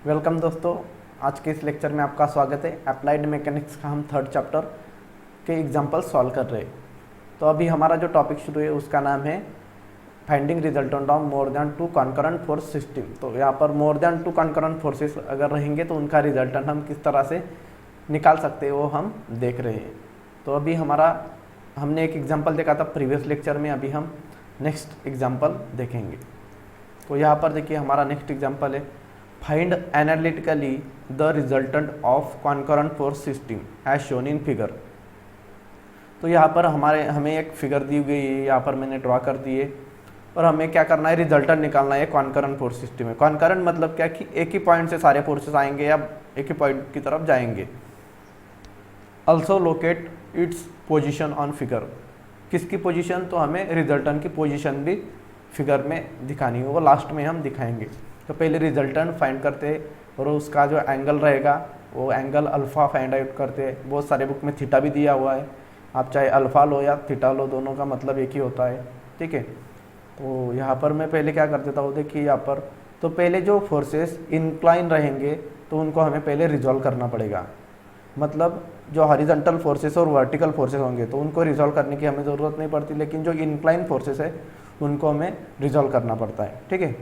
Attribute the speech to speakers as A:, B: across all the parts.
A: Welcome दोस्तों, आज के इस लेक्चर में आपका स्वागत है। अप्लाइड मैकेनिक्स का हम थर्ड चैप्टर के एग्जांपल सॉल्व कर रहे हैं। तो अभी हमारा जो टॉपिक शुरू है उसका नाम है finding resultant of more than two concurrent force system. तो यहाँ पर more than two concurrent forces अगर रहेंगे तो उनका रिजल्टेंट हम किस तरह से निकाल सकते हैं वो हम देख रहे हैं। तो अभी हमने एक एग्जाम्पल देखा था प्रीवियस लेक्चर में, अभी हम नेक्स्ट एग्जाम्पल देखेंगे। तो यहाँ पर देखिए हमारा नेक्स्ट एग्जाम्पल है find analytically the resultant of concurrent force system as shown in figure. तो यहाँ पर हमें एक फिगर दी गई है, यहाँ पर मैंने ड्रॉ कर दी है और हमें क्या करना है, रिजल्टेंट निकालना है कॉन्करेंट फोर्स सिस्टम में। कॉन्करेंट मतलब क्या कि एक ही पॉइंट से सारे फोर्सेस आएंगे या एक ही पॉइंट की तरफ जाएंगे। Also locate its position on figure. किसकी पोजिशन? तो हमें रिजल्टेंट की पोजिशन भी फिगर में दिखानी है, वो लास्ट में हम दिखाएंगे। तो पहले रिजल्टेंट फाइंड करते हैं और उसका जो एंगल रहेगा वो एंगल अल्फ़ा फाइंड आउट करते हैं। बहुत सारे बुक में थीटा भी दिया हुआ है, आप चाहे अल्फ़ा लो या थीटा लो, दोनों का मतलब एक ही होता है, ठीक है। तो यहाँ पर मैं पहले क्या कर देता हूँ, देखिए यहाँ पर तो पहले जो फोर्सेस इंक्लाइन रहेंगे तो उनको हमें पहले रिजॉल्व करना पड़ेगा। मतलब जो हॉरिजॉन्टल फोर्सेस और वर्टिकल फोर्सेस होंगे तो उनको रिजॉल्व करने की हमें ज़रूरत नहीं पड़ती, लेकिन जो इंक्लाइन फोर्सेस है उनको हमें रिजॉल्व करना पड़ता है, ठीक है।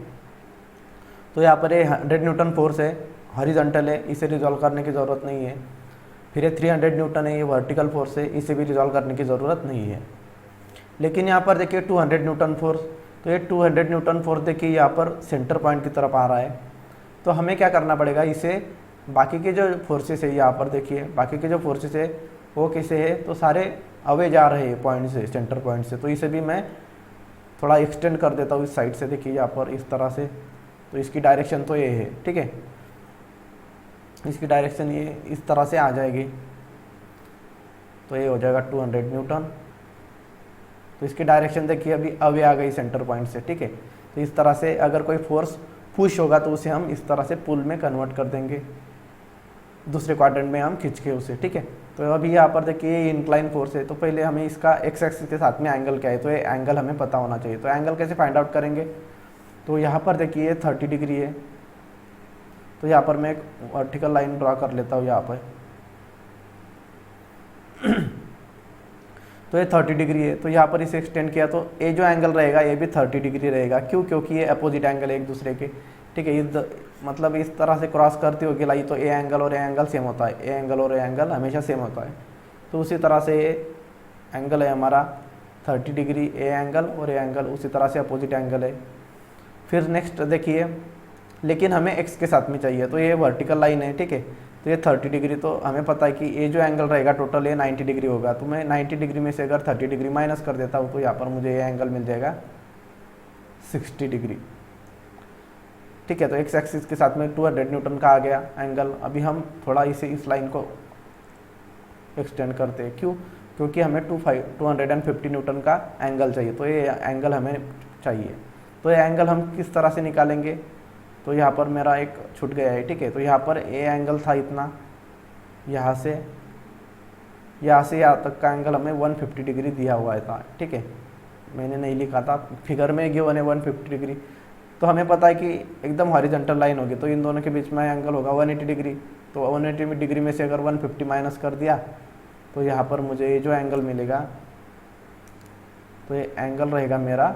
A: तो यहाँ पर ये 100 न्यूटन फोर्स है, हॉरिजॉन्टल है, इसे रिजॉल्व करने की ज़रूरत नहीं है। फिर ये 300 न्यूटन है, ये वर्टिकल फोर्स है, इसे भी रिजॉल्व करने की ज़रूरत नहीं है। लेकिन यहाँ पर देखिए 200 न्यूटन फोर्स, तो ये 200 न्यूटन फोर्स देखिए यहाँ पर सेंटर पॉइंट की तरफ आ रहा है। तो हमें क्या करना पड़ेगा, इसे बाकी के जो फोर्सेस है यहाँ पर देखिए बाकी के जो फोर्सेस है वो कैसे है, तो सारे अवे जा रहे हैं पॉइंट से, सेंटर पॉइंट से। तो इसे भी मैं थोड़ा एक्सटेंड कर देता हूँ इस साइड से, देखिए यहाँ पर इस तरह से। तो इसकी डायरेक्शन तो ये है, ठीक है, इसकी डायरेक्शन ये इस तरह से आ जाएगी। तो ये हो जाएगा 200 न्यूटन। तो इसकी डायरेक्शन देखिए अभी अवे आ गई सेंटर पॉइंट से, ठीक है। तो इस तरह से अगर कोई फोर्स पुश होगा तो उसे हम इस तरह से पुल में कन्वर्ट कर देंगे, दूसरे क्वाड्रेंट में हम खींच के उसे, ठीक है। तो अभी यहाँ पर देखिए ये इंक्लाइन फोर्स है, तो पहले हमें इसका एक्स एक्सिस के साथ में एंगल क्या है, तो ये एंगल हमें पता होना चाहिए। तो एंगल कैसे फाइंड आउट करेंगे, तो यहाँ पर देखिए 30 डिग्री है। तो यहाँ पर मैं एक वर्टिकल लाइन ड्रा कर लेता हूँ यहाँ पर। तो ये 30 डिग्री है, तो यहाँ पर इसे एक्सटेंड किया तो ये जो एंगल रहेगा ये भी 30 डिग्री रहेगा। क्यों? क्योंकि ये अपोजिट एंगल है एक दूसरे के, ठीक है। मतलब इस तरह से क्रॉस करती होगी लाई, तो ए एंगल और ए एंगल सेम होता है, ए एंगल और ए एंगल हमेशा सेम होता है। तो उसी तरह से ये एंगल है हमारा 30 डिग्री, ए एंगल और ए एंगल उसी तरह से अपोजिट एंगल है। फिर नेक्स्ट देखिए, लेकिन हमें एक्स के साथ में चाहिए, तो ये वर्टिकल लाइन है, ठीक है। तो ये 30 डिग्री, तो हमें पता है कि ये जो एंगल रहेगा टोटल ये 90 डिग्री होगा। तो मैं 90 डिग्री में से अगर 30 डिग्री माइनस कर देता हूँ तो यहाँ पर मुझे ये एंगल मिल जाएगा 60 डिग्री, ठीक है। तो एक्स एक्सिस के साथ में 200 न्यूटन का आ गया एंगल। अभी हम थोड़ा इस लाइन को एक्सटेंड करते हैं। क्यों? क्योंकि हमें 250 न्यूटन का एंगल चाहिए, तो ये एंगल हमें चाहिए। तो ये एंगल हम किस तरह से निकालेंगे, तो यहाँ पर मेरा एक छूट गया है, ठीक है। तो यहाँ पर ए एंगल था इतना, यहाँ से यहाँ तक का एंगल हमें 150 डिग्री दिया हुआ था, ठीक है। मैंने नहीं लिखा था, फिगर में गिवन है 150 डिग्री। तो हमें पता है कि एकदम हॉरिजॉन्टल लाइन होगी, तो इन दोनों के बीच में एंगल होगा 180 डिग्री। तो 180 डिग्री में से अगर 150 माइनस कर दिया तो यहाँ पर मुझे ये जो एंगल मिलेगा, तो ये एंगल रहेगा मेरा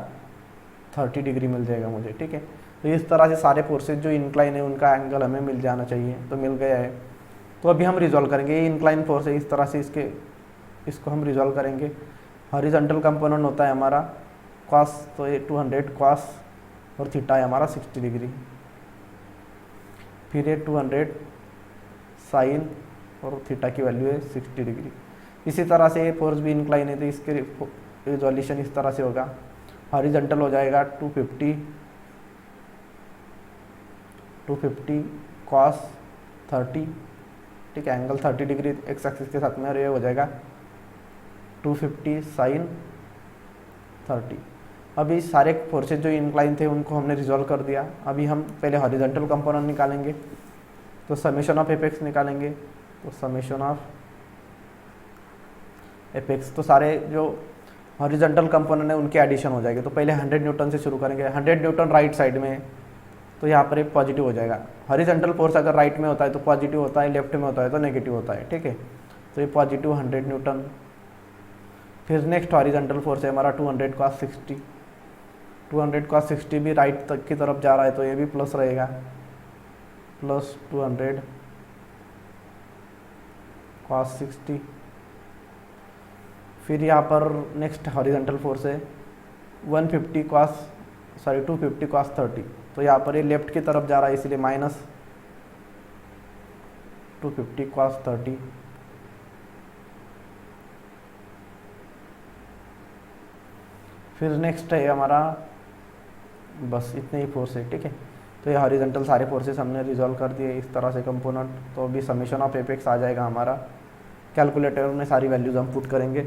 A: 30 डिग्री मिल जाएगा मुझे, ठीक है। तो इस तरह से सारे फोर्सेज जो इंक्लाइन है उनका एंगल हमें मिल जाना चाहिए, तो मिल गया है। तो अभी हम रिजॉल्व करेंगे, ये इंक्लाइन फोर्स है, इस तरह से इसको हम रिजॉल्व करेंगे। हॉरिजॉन्टल कंपोनेंट होता है हमारा कॉस, तो ये 200 कॉस और थीटा है हमारा 60 डिग्री। फिर ये 200 साइन और थीटा की वैल्यू है 60 डिग्री। इसी तरह से ये फोर्स भी इंक्लाइन है, तो इसके रिजोल्यूशन इस तरह से होगा। हॉरिजॉन्टल हो जाएगा 250 कॉस 30, ठीक है, एंगल 30 डिग्री एक्स एक्सिस के साथ में, और ये हो जाएगा 250 साइन 30। अभी सारे फोर्सेज जो इंक्लाइन थे उनको हमने रिजॉल्व कर दिया। अभी हम पहले हॉरिजॉन्टल कंपोनेंट निकालेंगे, तो समेशन ऑफ एपेक्स निकालेंगे। तो समेशन ऑफ एपेक्स, तो सारे जो हॉरिजॉन्टल कंपोनेंट है उनके एडिशन हो जाएंगे। तो पहले 100 न्यूटन से शुरू करेंगे। 100 न्यूटन राइट साइड में, तो यहाँ पर एक पॉजिटिव हो जाएगा। हॉरिजॉन्टल फोर्स अगर राइट में होता है तो पॉजिटिव होता है, लेफ्ट में होता है तो नेगेटिव होता है, ठीक है। तो ये पॉजिटिव 100 न्यूटन। फिर नेक्स्ट हॉरिजॉन्टल फोर्स है हमारा 200 cos 60। 200 cos 60 भी राइट तक की तरफ जा रहा है तो ये भी प्लस रहेगा, प्लस 200 cos 60। फिर यहाँ पर नेक्स्ट हॉरिजॉन्टल फोर्स है 250 cos 30। तो यहाँ पर ये लेफ्ट की तरफ जा रहा है इसलिए माइनस 250 cos 30। फिर नेक्स्ट है हमारा, बस इतने ही फोर्स है, ठीक है। तो ये हॉरिजॉन्टल सारे फोर्सेस हमने रिजॉल्व कर दिए इस तरह से कंपोनेंट। तो अभी समेशन ऑफ एपेक्स आ जाएगा हमारा, कैलकुलेटर में सारी वैल्यूज हम पुट करेंगे।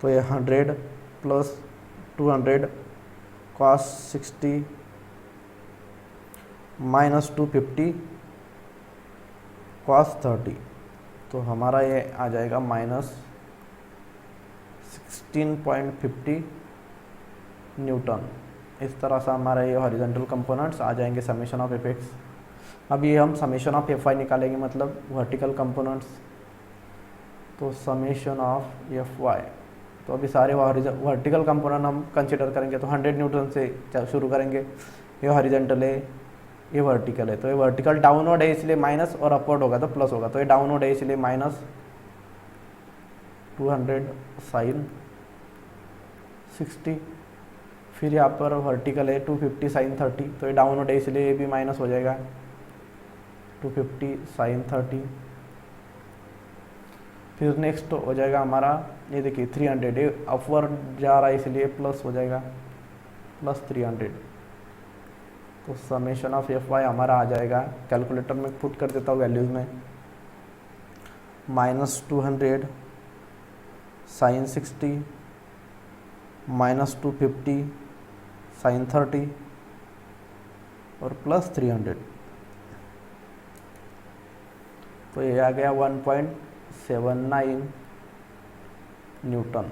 A: तो ये 100 प्लस 200 cos 60 माइनस 250 cos 30। तो हमारा ये आ जाएगा माइनस 16.50 न्यूटन। इस तरह से हमारा ये हॉरिजॉन्टल कंपोनेंट्स आ जाएंगे समेशन ऑफ एपेक्स। अब ये हम समेशन ऑफ एफ वाई निकालेंगे, मतलब वर्टिकल कंपोनेंट्स। तो समेशन ऑफ एफ वाई, तो अभी सारे वर्टिकल कंपोनेंट हम कंसिडर करेंगे। तो 100 न्यूटन से शुरू करेंगे। ये हॉरिजॉन्टल है, ये वर्टिकल है। तो ये वर्टिकल डाउनवर्ड है इसलिए माइनस, और अपवर्ड होगा तो प्लस होगा। तो ये डाउनवर्ड है इसलिए माइनस 200 साइन 60। फिर यहाँ पर वर्टिकल है 250 साइन 30। तो ये डाउनवर्ड है इसलिए ये भी माइनस हो जाएगा 250 साइन 30। फिर नेक्स्ट हो जाएगा हमारा, ये देखिए 300 है, अपवर्ड जा रहा है इसलिए प्लस हो जाएगा, प्लस 300। तो समेशन ऑफ एफ वाई हमारा आ जाएगा, कैलकुलेटर में पुट कर देता हूँ वैल्यूज़ में, माइनस 200 साइन 60 माइनस 250 साइन 30 और प्लस 300। तो ये आ गया 1.79 न्यूटन,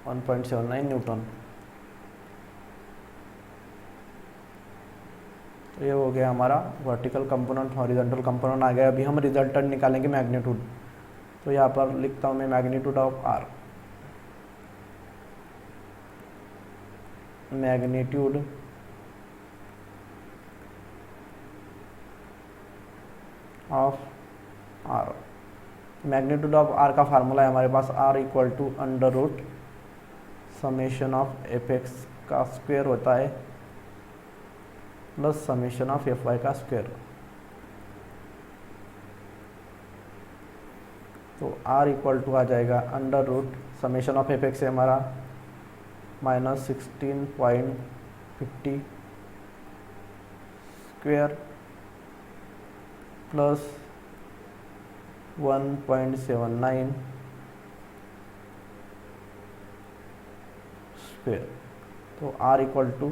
A: 1.79 न्यूटन। तो ये हो गया हमारा वर्टिकल कंपोनेंट, हॉरिजॉन्टल कंपोनेंट आ गया। अभी हम रिजल्टेंट निकालेंगे मैग्नीट्यूड। तो यहाँ पर लिखता हूँ मैं magnitude of R, magnitude of R. Magnitude of R का फार्मूला है हमारे पास, R equal to under root summation of F x का स्क्वायर होता है plus summation of F y का स्क्वायर। तो आर इक्वल टू आ जाएगा under root summation of F x है हमारा माइनस 16.50 स्क्वायर प्लस 1.79 स्क्वायर। तो आर इक्वल टू,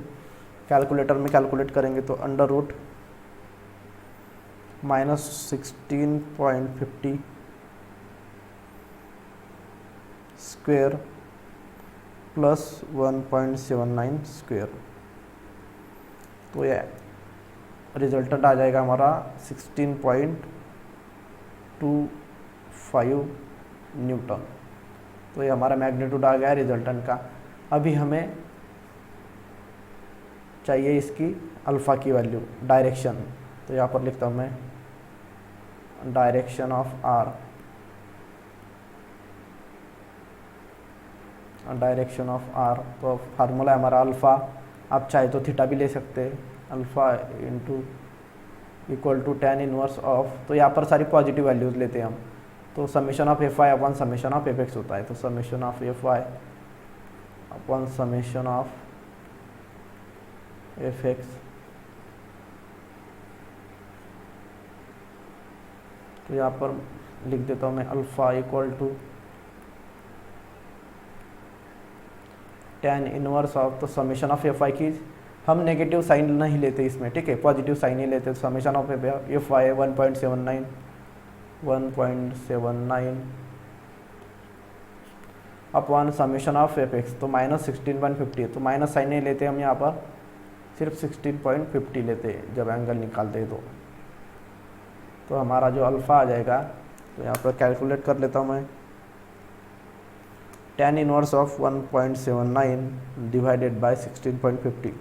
A: कैलकुलेटर में कैलकुलेट करेंगे तो under root minus 16.50 square plus 1.79 square. तो ये रिजल्टेंट आ जाएगा हमारा 16.25 न्यूटन। तो ये हमारा मैग्नीट्यूड आ गया रिजल्टेंट का। अभी हमें चाहिए इसकी अल्फ़ा की वैल्यू, डायरेक्शन। तो यहाँ पर लिखता हूँ मैं direction of R, direction of R. तो फार्मूला है हमारा अल्फ़ा, आप चाहे तो थीटा भी ले सकते हैं, alpha into equal to tan inverse of. तो यहाँ पर सारी पॉजिटिव वैल्यूज़ लेते हैं हम। तो summation of F Y upon summation of F X होता है। तो summation of F Y upon summation of F x. तो यहाँ पर लिख देता हूँ मैं alpha equal to tan inverse of. तो समेशन ऑफ एफ वाई की हम नेगेटिव साइन नहीं लेते इसमें, ठीक है, पॉजिटिव साइन ही लेते। Summation of F Y 1.79 upon summation of F x. तो माइनस 16.50, तो माइनस साइन नहीं लेते हम यहाँ पर, सिर्फ 16.50 लेते हैं जब एंगल निकालते हैं तो हमारा जो अल्फ़ा आ जाएगा, तो यहाँ पर कैलकुलेट कर लेता हूँ मैं। tan inverse of 1.79 divided by 16.50,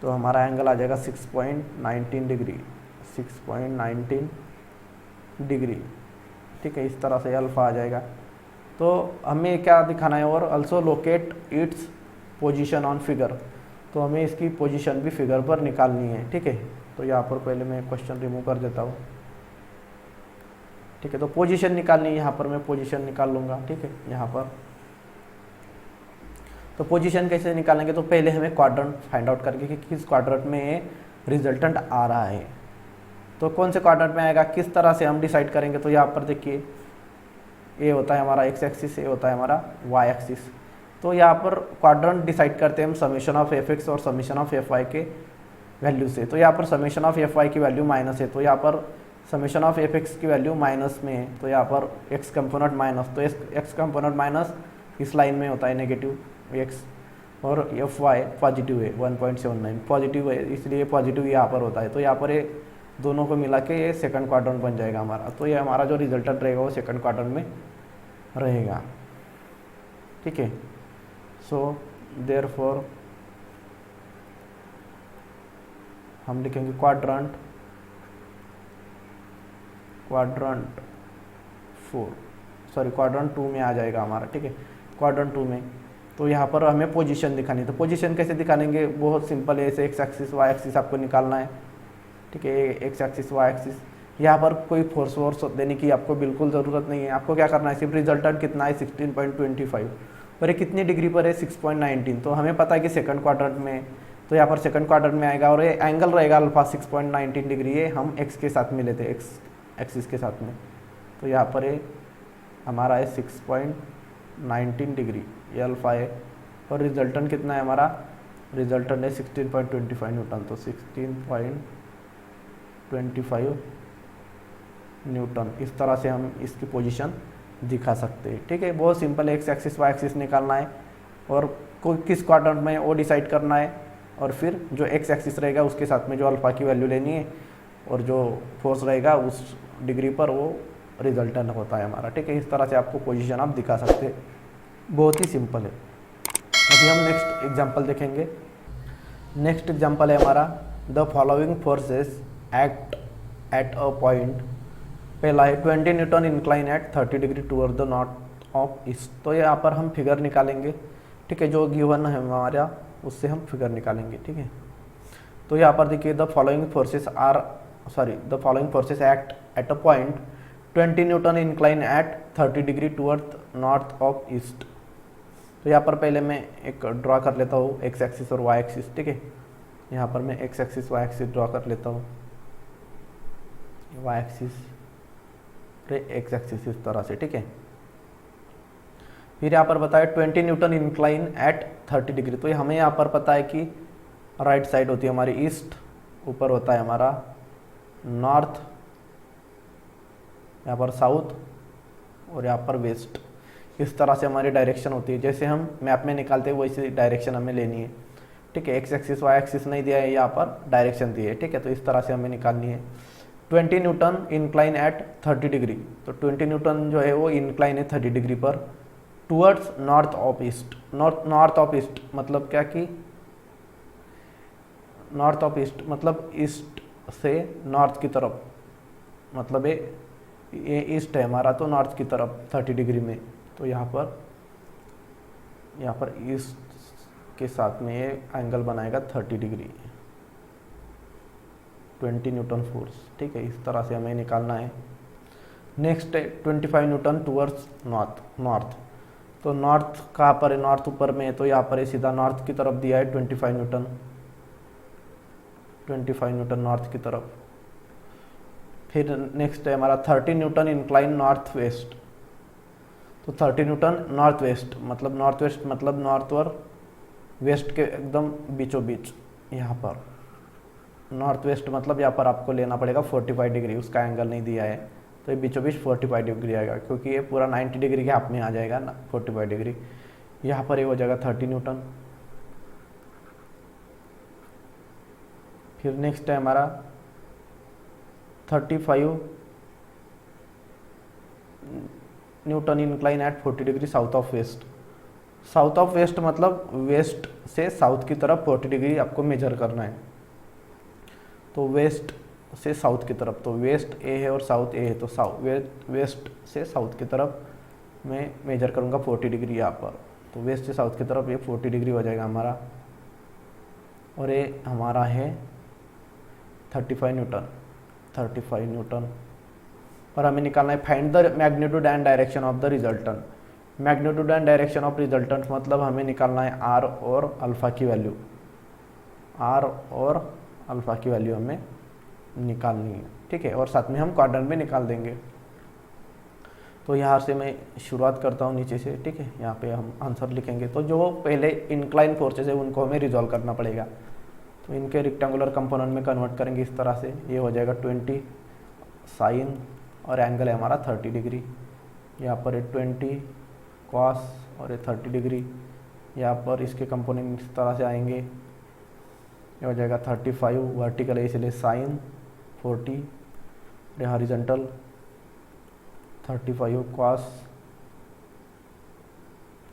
A: तो हमारा एंगल आ जाएगा 6.19 डिग्री, 6.19 डिग्री। ठीक है, इस तरह से अल्फ़ा आ जाएगा। तो हमें क्या दिखाना है, और also locate its position on figure, तो हमें इसकी पोजीशन भी फिगर पर निकालनी है। ठीक है, तो यहाँ पर पहले मैं क्वेश्चन रिमूव कर देता हूँ। ठीक है, तो पोजीशन निकालनी है, यहाँ पर मैं पोजीशन निकाल लूँगा। ठीक है, यहाँ पर तो पोजीशन कैसे निकालेंगे, तो पहले हमें क्वाड्रेंट फाइंड आउट करके कि किस क्वाड्रेंट में रिजल्टेंट आ रहा है। तो कौन से क्वाड्रेंट में आएगा, किस तरह से हम डिसाइड करेंगे, तो यहाँ पर देखिए ये होता है हमारा एक्स एक्सिस, ये होता है हमारा वाई एक्सिस। तो यहाँ पर क्वाड्रेंट डिसाइड करते हैं हम समेशन ऑफ एफ एक्स और समेशन ऑफ एफ वाई के वैल्यू से। तो यहाँ पर समेशन ऑफ एफ वाई की वैल्यू माइनस है, तो यहाँ पर समेशन ऑफ एफ एक्स की वैल्यू माइनस में है, तो यहाँ पर एक्स कंपोनेंट माइनस, तो एक्स कंपोनेंट माइनस इस लाइन में होता है नेगेटिव एक्स, और एफ वाई पॉजिटिव है 1.79 पॉजिटिव है, इसलिए पॉजिटिव यहाँ पर होता है। तो यहाँ पर ये दोनों को मिला के ये सेकंड क्वाड्रेंट बन जाएगा हमारा। तो ये हमारा जो रिजल्टेंट रहेगा वो सेकंड क्वाड्रेंट में रहेगा। ठीक है, सो देयरफॉर हम लिखेंगे क्वाड्रेंट 2 में आ जाएगा हमारा। ठीक है, क्वाड्रेंट 2 में। तो यहाँ पर हमें पोजीशन दिखानी है, तो पोजीशन कैसे दिखानेंगे, बहुत सिंपल है, ऐसे एक्स एक्सिस वाई एक्सिस आपको निकालना है। ठीक है, एक्स एक्सिस वाई एक्सिस, यहाँ पर कोई फोर्स वोर्स देने की आपको बिल्कुल ज़रूरत नहीं है। आपको क्या करना है, सिर्फ रिजल्टेंट कितना है 16.25, और ये कितनी डिग्री पर है 6.19। तो हमें पता है कि सेकंड क्वाड्रेंट में, तो यहाँ पर सेकंड क्वाड्रेंट में आएगा, और ये एंगल रहेगा अल्फा 6.19 डिग्री, ये हम एक्स के साथ में लेते हैं, एक्स एक्सिस के साथ में। तो यहाँ पर ये हमारा है 6.19 डिग्री, ये अल्फा है, और रिजल्टेंट कितना है हमारा, रिजल्टेंट है 16.25 न्यूटन। तो 16.25 न्यूटन, इस तरह से हम इसकी पोजीशन दिखा सकते हैं। ठीक है, बहुत सिंपल है, एक्स एक्सिस वाई एक्सिस निकालना है, और कोई किस क्वाड्रेंट में वो डिसाइड करना है, और फिर जो एक्स एक्सिस रहेगा उसके साथ में जो अल्फा की वैल्यू लेनी है, और जो फोर्स रहेगा उस डिग्री पर वो रिजल्टेंट होता है हमारा। ठीक है, इस तरह से आपको पोजीशन आप दिखा सकते हैं, बहुत ही सिंपल है। अभी हम नेक्स्ट एग्जांपल देखेंगे। नेक्स्ट एग्जांपल है हमारा, the following forces act at a point. पहला है 20 newton incline at 30 degree toward the north of east. तो यहाँ पर हम फिगर निकालेंगे। ठीक है, जो गिवन है हमारा उससे हम फिगर निकालेंगे। ठीक है, तो यहाँ पर देखिए the following forces act at a point 20 newton incline at 30 degree toward north of east. तो यहाँ पर पहले मैं एक ड्रॉ कर लेता हूँ एक्स एक्सिस और वाई एक्सिस। ठीक है, यहाँ पर मैं X axis Y axis draw कर लेता हूँ, वाई एक्सिस एक्स एक्सिस इस तरह से। ठीक है, फिर यहाँ पर बताया 20 न्यूटन इंक्लाइन एट 30 डिग्री। तो हमें यहाँ पर पता है कि राइट साइड होती है हमारी ईस्ट, ऊपर होता है हमारा नॉर्थ, यहाँ पर साउथ, और यहाँ पर वेस्ट। इस तरह से हमारी डायरेक्शन होती है, जैसे हम मैप में निकालते हैं वैसी डायरेक्शन हमें लेनी है। ठीक है, एक्स एक्सिस वाई एक्सिस नहीं दिया है, यहाँ पर डायरेक्शन दी है। ठीक है, तो इस तरह से हमें निकालनी है। 20 न्यूटन इंक्लाइन एट 30 डिग्री, तो 20 न्यूटन जो है वो इंक्लाइन है 30 डिग्री पर towards north of east. North of east मतलब क्या कि नॉर्थ ऑफ ईस्ट मतलब ईस्ट से नॉर्थ की तरफ, मतलब ये ईस्ट है हमारा, तो नॉर्थ की तरफ 30 डिग्री में। तो यहाँ पर ईस्ट के साथ में ये एंगल बनाएगा 30 डिग्री, 20 न्यूटन फोर्स। ठीक है, इस तरह से हमें निकालना है। नेक्स्ट है 25 न्यूटन टूवर्ड्स नॉर्थ। तो नॉर्थ कहाँ पर है, नॉर्थ ऊपर में है, तो यहाँ पर सीधा नॉर्थ की तरफ दिया है 25 न्यूटन नॉर्थ की तरफ। फिर नेक्स्ट है हमारा 30 न्यूटन इंक्लाइन नॉर्थ वेस्ट। तो 30 न्यूटन नॉर्थ वेस्ट मतलब नॉर्थ और वेस्ट के एकदम बीचों बीच, यहाँ पर नॉर्थ वेस्ट मतलब यहाँ पर आपको लेना पड़ेगा 45 डिग्री, उसका एंगल नहीं दिया है, तो ये बीचों बीच 45 डिग्री आएगा, क्योंकि ये पूरा 90 डिग्री के हाफ में आ जाएगा ना 45 डिग्री। यहाँ पर ये हो जाएगा 30 न्यूटन। फिर नेक्स्ट है हमारा 35 newton incline at 40 degree south of west. South of west मतलब वेस्ट से साउथ की तरफ 40 डिग्री आपको मेजर करना है। तो वेस्ट से साउथ की तरफ, तो वेस्ट ए है और साउथ ए है, तो वेस्ट से साउथ की तरफ मैं मेजर करूँगा 40 डिग्री यहाँ पर। तो वेस्ट से साउथ की तरफ ये 40 डिग्री हो जाएगा हमारा, और ये हमारा है 35 न्यूटन। 35 न्यूटन और हमें निकालना है find the magnitude and direction of the resultant. Magnitude and direction of resultant मतलब हमें निकालना है आर और अल्फ़ा की वैल्यू। आर और अल्फ़ा की वैल्यू हमें निकालनी है, ठीक है, और साथ में हम क्वाड्रेंट भी निकाल देंगे। तो यहाँ से मैं शुरुआत करता हूँ नीचे से, ठीक है। यहाँ पे हम आंसर लिखेंगे। तो जो पहले इंक्लाइन फोर्सेस है उनको हमें रिजॉल्व करना पड़ेगा। तो इनके रेक्टेंगुलर कंपोनेंट में कन्वर्ट करेंगे इस तरह से। ये हो जाएगा 20 साइन और एंगल है हमारा 30 डिग्री। यहाँ पर है 20 कॉस और ये 30 डिग्री। यहाँ पर इसके कंपोनेंट इस तरह से आएंगे। ये हो जाएगा 35 वर्टिकल है इसलिए साइन 40, ये हॉरिजॉन्टल 35 कॉस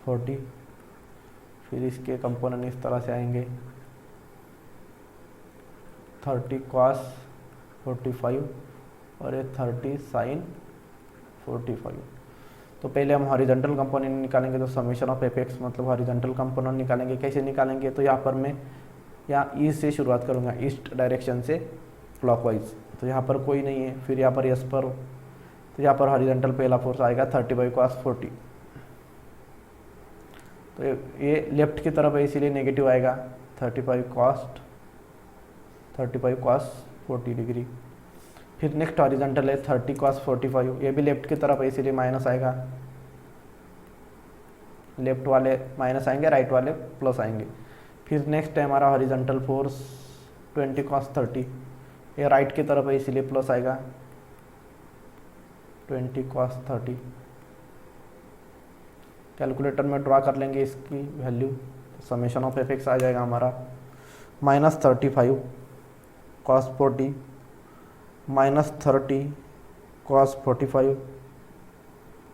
A: 40। फिर इसके कंपोनेंट इस तरह से आएंगे 30 कॉस 45 और ये 30 साइन 45। तो पहले हम हॉरिजॉन्टल कंपोनेंट निकालेंगे। तो समेशन ऑफ एफ एक्स मतलब हॉरिजॉन्टल कंपोनेंट निकालेंगे। कैसे निकालेंगे? तो यहाँ पर मैं यहाँ ईस्ट से शुरुआत करूँगा, ईस्ट डायरेक्शन से क्लॉकवाइज। तो यहाँ पर कोई नहीं है। फिर यहाँ पर यस पर, तो यहाँ पर हॉरिजॉन्टल पहला फोर्स आएगा 35 कॉस 40। तो ये लेफ्ट की तरफ है इसीलिए नेगेटिव आएगा 35 कॉस 40 डिग्री। फिर नेक्स्ट हॉरिजॉन्टल है 30 कॉस 45, ये भी लेफ्ट की तरफ है इसीलिए माइनस आएगा। लेफ्ट वाले माइनस आएंगे, राइट वाले प्लस आएंगे। फिर नेक्स्ट है हमारा हॉरिजॉन्टल फोर्स 20 कॉस 30, ये राइट की तरफ है इसीलिए प्लस आएगा 20 कॉस 30। कैलकुलेटर में ड्रा कर लेंगे इसकी value. Summation of F x आ जाएगा हमारा -35 कॉस 40 -30 कॉस 45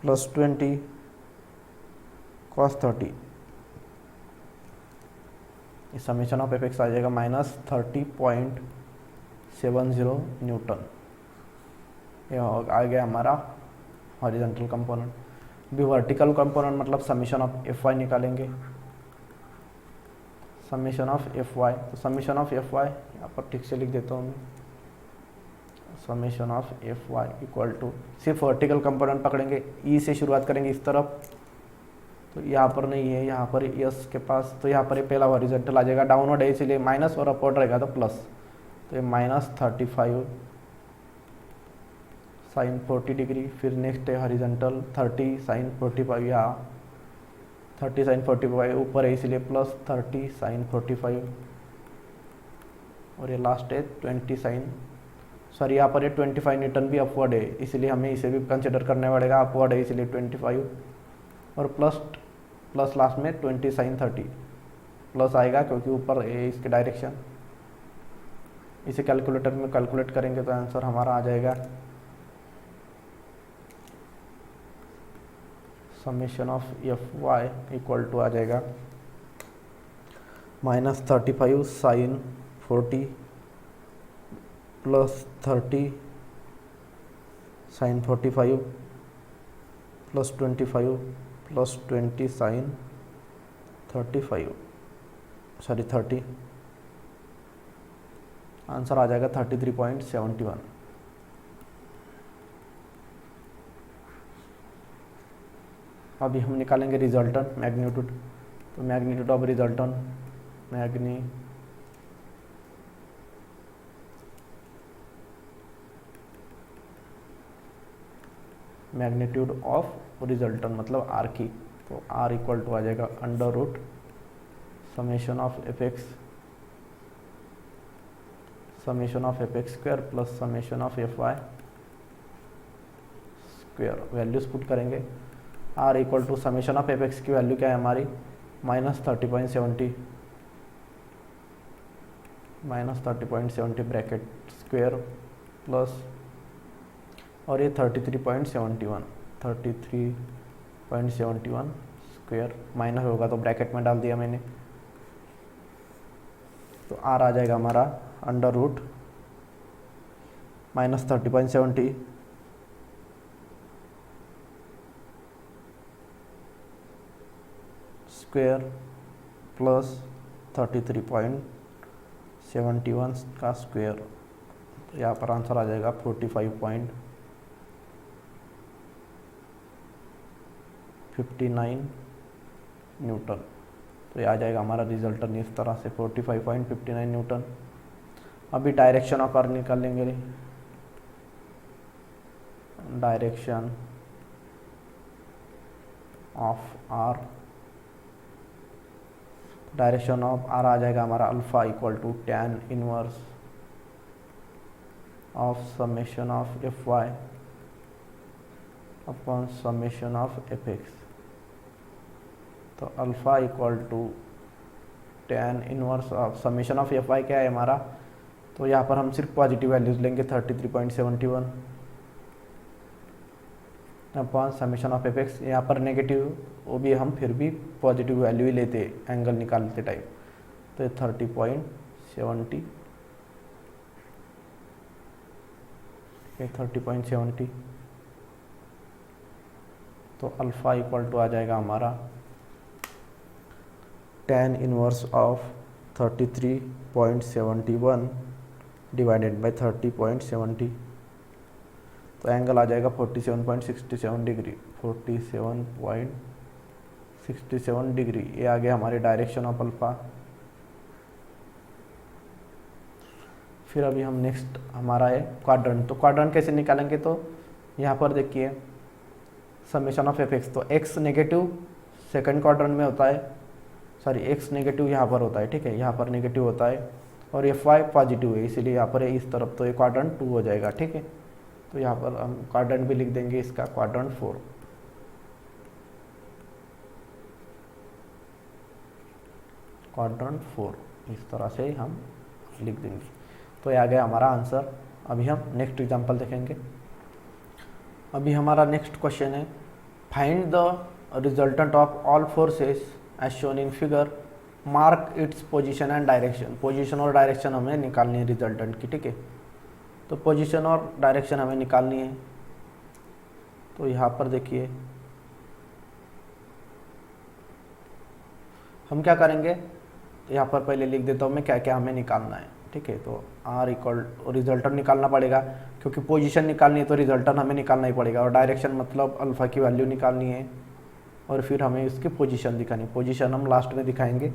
A: प्लस 20 कॉस 30। इस समेशन ऑफ एफ एक्स आ जाएगा -30.70 न्यूटन। ये आ गया हमारा हॉरिजॉन्टल कंपोनेंट। भी वर्टिकल कंपोनेंट मतलब समेशन ऑफ एफ वाई निकालेंगे। समेशन ऑफ एफ वाई, तो समेशन ऑफ एफ वाई यहाँ पर ठीक से लिख देता हूँ मैं। Summation of F Y equal to, सिर्फ वर्टिकल कंपोनेंट पकड़ेंगे, ई से शुरुआत करेंगे इस तरफ। तो यहाँ पर नहीं है, यहाँ पर यस के पास, तो यहाँ पर ये पहला हॉरिजॉन्टल आ जाएगा। डाउनवर्ड है इसीलिए माइनस और अपवर्ड रहेगा तो प्लस। तो ये -35 साइन 40 डिग्री। फिर नेक्स्ट है हॉरिजॉन्टल 30 साइन 45, यहाँ 30 साइन 45 ऊपर है इसलिए प्लस 30 साइन 45। और ये लास्ट है 20 साइन, सॉरी यहाँ पर ये 25 न्यूटन भी अपवर्ड है इसलिए हमें इसे भी कंसिडर करने पड़ेगा। अपवर्ड है इसलिए 25 और प्लस लास्ट में 20 साइन 30 प्लस आएगा क्योंकि ऊपर है इसके डायरेक्शन। इसे कैलकुलेटर में कैलकुलेट करेंगे तो आंसर हमारा आ जाएगा summation of F Y equal to आ जाएगा -35 sine 40 plus 30 sine 45 plus 25 plus 20 sine 35, sorry 30। Answer आ जाएगा 33.71। अभी हम निकालेंगे रिजल्टेंट मैग्नीट्यूड। तो magnitude of resultant, magnitude of resultant मतलब आर की। तो आर इक्वल टू आ जाएगा √ summation of F x square plus summation of F y square. Values put करेंगे R equal to summation of F X की value क्या है हमारी -30.70 ब्रैकेट स्क्वेयर प्लस और ये 33.71 स्क्वेयर माइनस होगा तो ब्रैकेट में डाल दिया मैंने। तो आर आ जाएगा हमारा अंडर रूट -30.70 स्क्वेयर प्लस 33.71 का स्क्वेयर। तो यहाँ पर आंसर आ जाएगा 45.59 न्यूटन। तो ये आ जाएगा हमारा रिजल्टन इस तरह से 45.59 न्यूटन। अभी डायरेक्शन ऑफ आर निकाल लेंगे। डायरेक्शन ऑफ आर आ जाएगा हमारा alpha equal to tan inverse of summation of F Y upon summation of F x. तो alpha equal to tan inverse of summation of F y क्या है हमारा, तो यहाँ पर हम सिर्फ पॉजिटिव वैल्यूज लेंगे 33.71 upon summation of F x. यहाँ पर नेगेटिव वो भी हम फिर भी पॉजिटिव वैल्यू ही लेते एंगल निकालते टाइम। तो 30.70 तो अल्फा इक्वल टू आ जाएगा हमारा tan inverse of 33.71 divided by 30.70। तो एंगल आ जाएगा 47.67 डिग्री 47.67 डिग्री। ये आ गया हमारे डायरेक्शन ऑफ अल्फा। फिर अभी हम नेक्स्ट हमारा है क्वाड्रेंट। तो क्वाड्रेंट कैसे निकालेंगे, तो यहाँ पर देखिए समेशन ऑफ एफ एक्स। तो एक्स नेगेटिव सेकंड क्वाड्रेंट में होता है, सॉरी एक्स नेगेटिव यहाँ पर होता है, ठीक है, यहाँ पर नेगेटिव होता है और एफ वाई पॉजिटिव है, इसीलिए यहाँ पर है इस तरफ। तो ये क्वाड्रेंट 2 हो जाएगा, ठीक है। तो यहाँ पर हम क्वाड्रेंट भी लिख देंगे इसका क्वाड्रेंट 4। क्वाड्रेंट 4 इस तरह से हम लिख देंगे। तो ये आ गया हमारा आंसर। अभी हम नेक्स्ट एग्जांपल देखेंगे। अभी हमारा नेक्स्ट क्वेश्चन है find the resultant of all forces as shown in figure, mark its position and direction. Position और डायरेक्शन हमें निकालनी है रिजल्टेंट की, ठीक है। तो पोजीशन और डायरेक्शन हमें निकालनी है। तो यहाँ पर देखिए हम क्या करेंगे, तो यहाँ पर पहले लिख देता हूँ मैं क्या क्या हमें निकालना है, ठीक है। तो आर इक्वल रिजल्टेंट निकालना पड़ेगा, क्योंकि पोजीशन निकालनी है तो रिजल्टेंट हमें निकालना ही पड़ेगा। और डायरेक्शन मतलब अल्फा की वैल्यू निकालनी है और फिर हमें इसकी पोजीशन दिखानी। पोजीशन हम लास्ट में दिखाएंगे,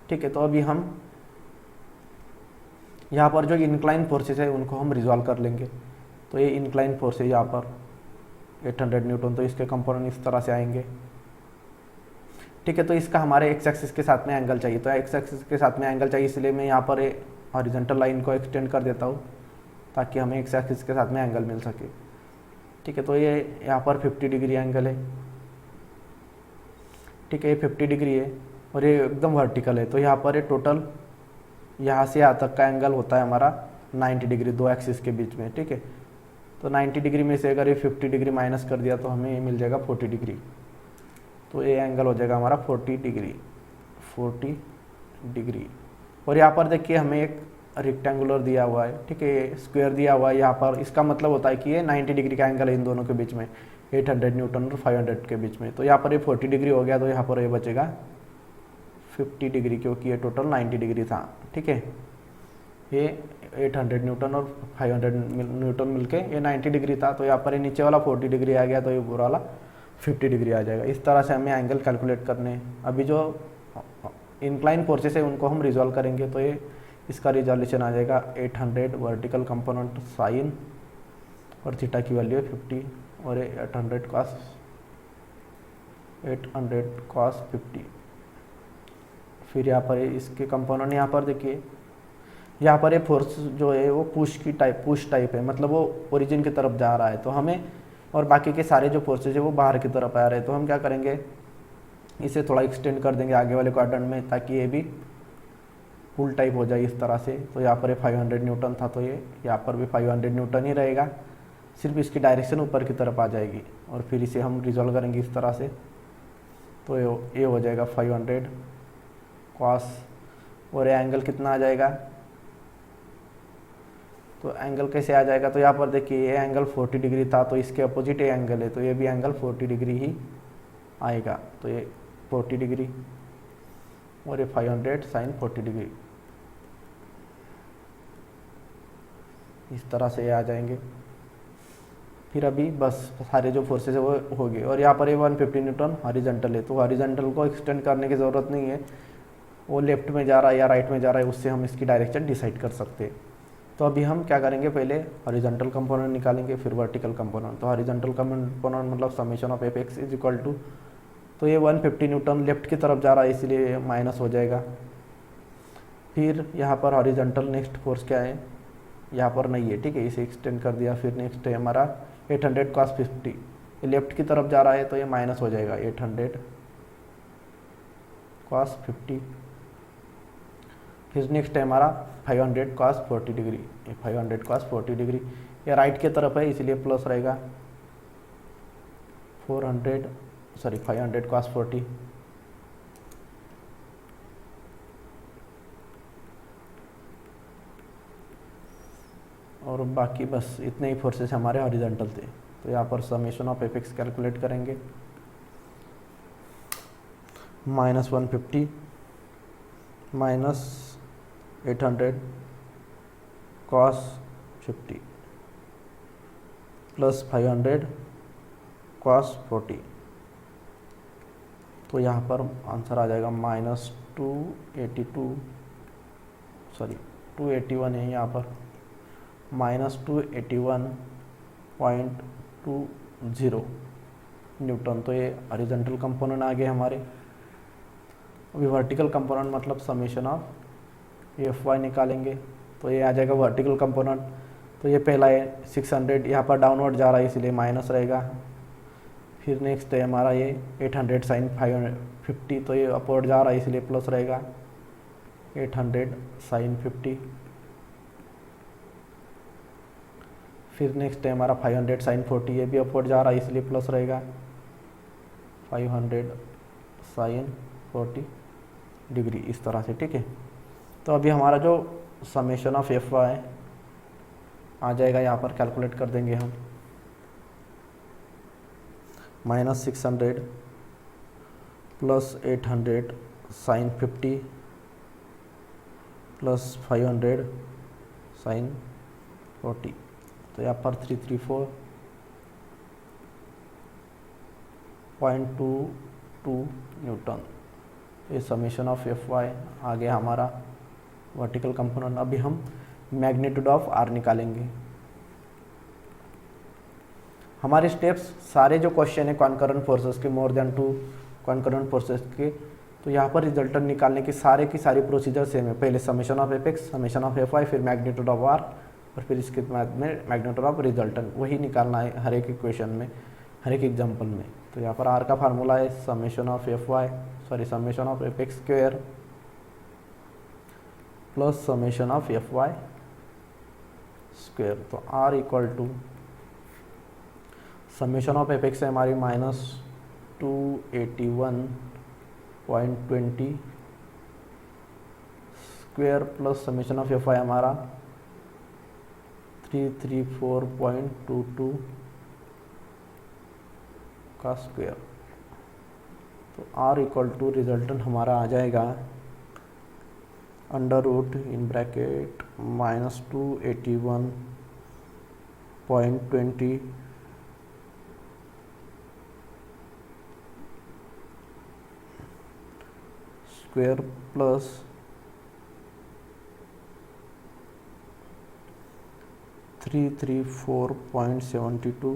A: ठीक है। तो अभी हम यहाँ पर जो इंक्लाइन फोर्सेस है उनको हम रिजॉल्व कर लेंगे। तो ये इंक्लाइन फोर्स है यहाँ पर 800 न्यूटन। तो इसके कंपोनेंट इस तरह से आएंगे, ठीक है। तो इसका हमारे एक्स एक्सिस के साथ में एंगल चाहिए। तो एक्स एक्सिस के साथ में एंगल चाहिए, इसलिए मैं यहाँ पर हॉरिजॉन्टल लाइन को एक्सटेंड कर देता हूँ ताकि हमें एक्स एक्सिस के साथ में एंगल मिल सके, ठीक है। तो ये यहाँ पर 50 डिग्री एंगल है, ठीक है। ये 50 डिग्री है और ये एकदम वर्टिकल है। तो यहाँ पर ये टोटल यहाँ से यहाँ तक का एंगल होता है हमारा 90 डिग्री, दो एक्सिस के बीच में, ठीक है। तो 90 डिग्री में से अगर ये 50 डिग्री माइनस कर दिया तो हमें ये मिल जाएगा 40 डिग्री। तो ये एंगल हो जाएगा हमारा 40 डिग्री। और यहाँ पर देखिए हमें एक रेक्टेंगुलर दिया हुआ है, ठीक है, स्क्वायर दिया हुआ है यहाँ पर। इसका मतलब होता है कि ये 90 डिग्री का एंगल है इन दोनों के बीच में, 800 न्यूटन और 500 के बीच में। तो यहाँ पर ये 40 डिग्री हो गया, तो यहाँ पर ये बचेगा 50 डिग्री, क्योंकि ये टोटल 90 डिग्री था, ठीक है। ये 800 न्यूटन और 500 न्यूटन मिलके ये 90 डिग्री था। तो यहाँ पर ये नीचे वाला 40 डिग्री आ गया, तो ये ऊपर वाला 50 डिग्री आ जाएगा। इस तरह से हमें एंगल कैलकुलेट करने हैं। अभी जो इंक्लाइन फोर्सेस है उनको हम रिजॉल्व करेंगे। तो ये इसका रिजोल्यूशन आ जाएगा 800 वर्टिकल कंपोनेंट साइन और थीटा की वैल्यू है 50 और ये 800 कॉस 50। फिर यहाँ पर इसके कंपोनेंट यहाँ पर देखिए, यहाँ पर ये फोर्स जो है वो पुश टाइप है, मतलब वो ओरिजिन की तरफ जा रहा है। तो हमें और बाकी के सारे जो फोर्सेज है वो बाहर की तरफ आ रहे हैं। तो हम क्या करेंगे, इसे थोड़ा एक्सटेंड कर देंगे आगे वाले क्वाड्रेंट में, ताकि ये भी पुल टाइप हो जाए इस तरह से। तो यहाँ पर ये 500 न्यूटन था, तो ये यहाँ पर भी 500 न्यूटन ही रहेगा, सिर्फ इसकी डायरेक्शन ऊपर की तरफ आ जाएगी। और फिर इसे हम रिजॉल्व करेंगे इस तरह से। तो ये हो जाएगा 500 कॉस, और ये एंगल कितना आ जाएगा, तो एंगल कैसे आ जाएगा, तो यहाँ पर देखिए ये एंगल 40 डिग्री था, तो इसके अपोजिट ये एंगल है, तो ये भी एंगल 40 डिग्री ही आएगा। तो ये 40 डिग्री और ये 500 साइन 40 डिग्री, इस तरह से ये आ जाएंगे। फिर अभी बस सारे जो फोर्सेस है वो हो गए। और यहाँ पर ये 150 न्यूटन हॉरिजॉन्टल है, तो हॉरिजॉन्टल को एक्सटेंड करने की ज़रूरत नहीं है, वो लेफ्ट में जा रहा है या राइट में जा रहा है, उससे हम इसकी डायरेक्शन डिसाइड कर सकते हैं। तो अभी हम क्या करेंगे, पहले हॉरिजॉन्टल कंपोनेंट निकालेंगे, फिर वर्टिकल कंपोनेंट। तो हॉरिजॉन्टल कंपोनेंट मतलब summation of F X is equal to, तो ये 150 न्यूटन लेफ्ट की तरफ जा रहा है, इसलिए माइनस हो जाएगा। फिर यहाँ पर हॉरिजॉन्टल नेक्स्ट फोर्स क्या है, यहाँ पर नहीं है, ठीक है, इसे एक्सटेंड कर दिया। फिर नेक्स्ट है हमारा 800 cos 50, ये लेफ्ट की तरफ जा रहा है, तो ये माइनस हो जाएगा 800 cos 50। फिर नेक्स्ट है हमारा 500 cos 40 डिग्री, ये 500 cos 40 डिग्री, ये राइट की तरफ है इसलिए प्लस रहेगा 500 cos 40। और बाकी बस इतने ही फोर्सेस हमारे हॉरिजॉन्टल थे। तो यहाँ पर summation of F x calculate करेंगे, -150 -800 cos 50 प्लस 500 cos 40। तो यहाँ पर आंसर आ जाएगा -281 है यहाँ पर, -281.20 न्यूटन। तो ये हॉरिजॉन्टल कंपोनेंट आ गए हमारे। अभी वर्टिकल कंपोनेंट मतलब समेशन ऑफ एफ वाई निकालेंगे। तो ये आ जाएगा वर्टिकल कंपोनेंट। तो ये पहला है 600, यहाँ पर डाउनवर्ड जा रहा है इसलिए माइनस रहेगा। फिर नेक्स्ट है हमारा ये 800 साइन 550, तो ये अपवर्ड जा रहा है इसलिए प्लस रहेगा 800 साइन 50। फिर नेक्स्ट है हमारा 500 साइन 40, ये भी अपवर्ड जा रहा है इसलिए प्लस रहेगा 500 साइन 40 डिग्री, इस तरह से, ठीक है। तो अभी हमारा जो समेशन ऑफ एफ वाई आ जाएगा, यहाँ पर कैलकुलेट कर देंगे हम, -600 प्लस 800 साइन 50 प्लस 500 साइन 40। तो यहाँ पर 334.22 न्यूटन। ये समेशन ऑफ एफ वाई आ गया हमारा वर्टिकल कंपोनेंट। अभी हम मैग्नीट्यूड ऑफ आर निकालेंगे। हमारे स्टेप्स सारे जो क्वेश्चन है कॉन्करेंट फोर्सेस के, मोर देन 2 कॉन्करेंट फोर्सेस के, तो यहाँ पर रिजल्टेंट निकालने की सारी प्रोसीजर सेम है। पहले summation of F X, summation of F Y, फिर मैग्नीट्यूड ऑफ आर, और फिर इसके बाद में मैग्नीट्यूड ऑफ रिजल्टेंट। वही निकालना है हर एक इक्वेशन में, हर एक एग्जाम्पल में। तो यहाँ पर आर का फार्मूला है summation of F x square plus summation of F y square. तो R equal to summation of F x है हमारी -281.20 square plus summation of F y हमारा 334.22 का स्क्वायर। तो R इक्वल टू रिजल्टेंट हमारा आ जाएगा √ in bracket -281.20 square plus 334.72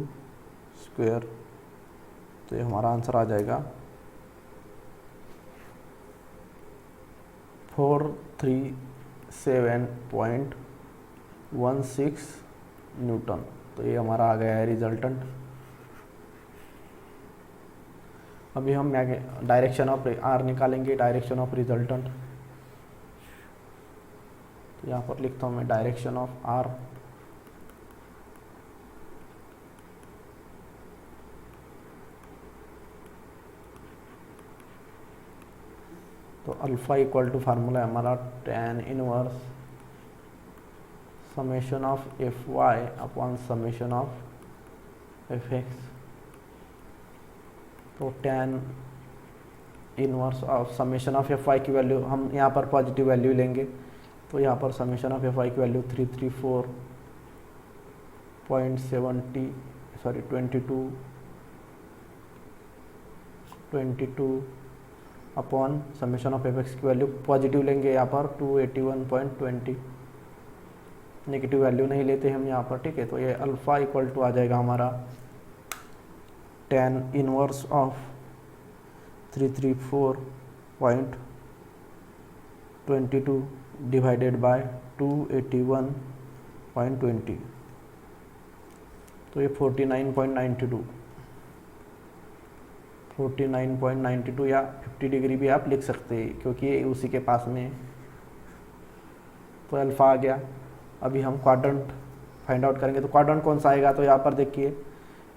A: square. तो ये हमारा आंसर आ जाएगा 437.16 न्यूटन। तो ये हमारा आ गया है रिजल्टेंट। अभी हम डायरेक्शन ऑफ आर निकालेंगे, डायरेक्शन ऑफ रिजल्टेंट। तो यहाँ पर लिखता हूँ मैं डायरेक्शन ऑफ आर, तो अल्फा इक्वल टू फार्मूला है हमारा tan inverse summation of F Y upon summation of F x. तो tan inverse of summation of F Y की वैल्यू हम यहाँ पर पॉजिटिव वैल्यू लेंगे, तो यहाँ पर समेशन ऑफ एफ वाई की value 22 upon summation of F X की वैल्यू पॉजिटिव लेंगे यहाँ पर 281.20, नेगेटिव वैल्यू नहीं लेते हम यहाँ पर, ठीक है। तो ये अल्फ़ा इक्वल टू आ जाएगा हमारा tan inverse of 334.22 divided by 281.20, तो ये 49.92 या 50 डिग्री भी आप लिख सकते हैं क्योंकि ये उसी के पास में है। तो अल्फ़ा आ गया। अभी हम क्वाड्रेंट फाइंड आउट करेंगे, तो क्वाड्रेंट कौन सा आएगा, तो यहाँ पर देखिए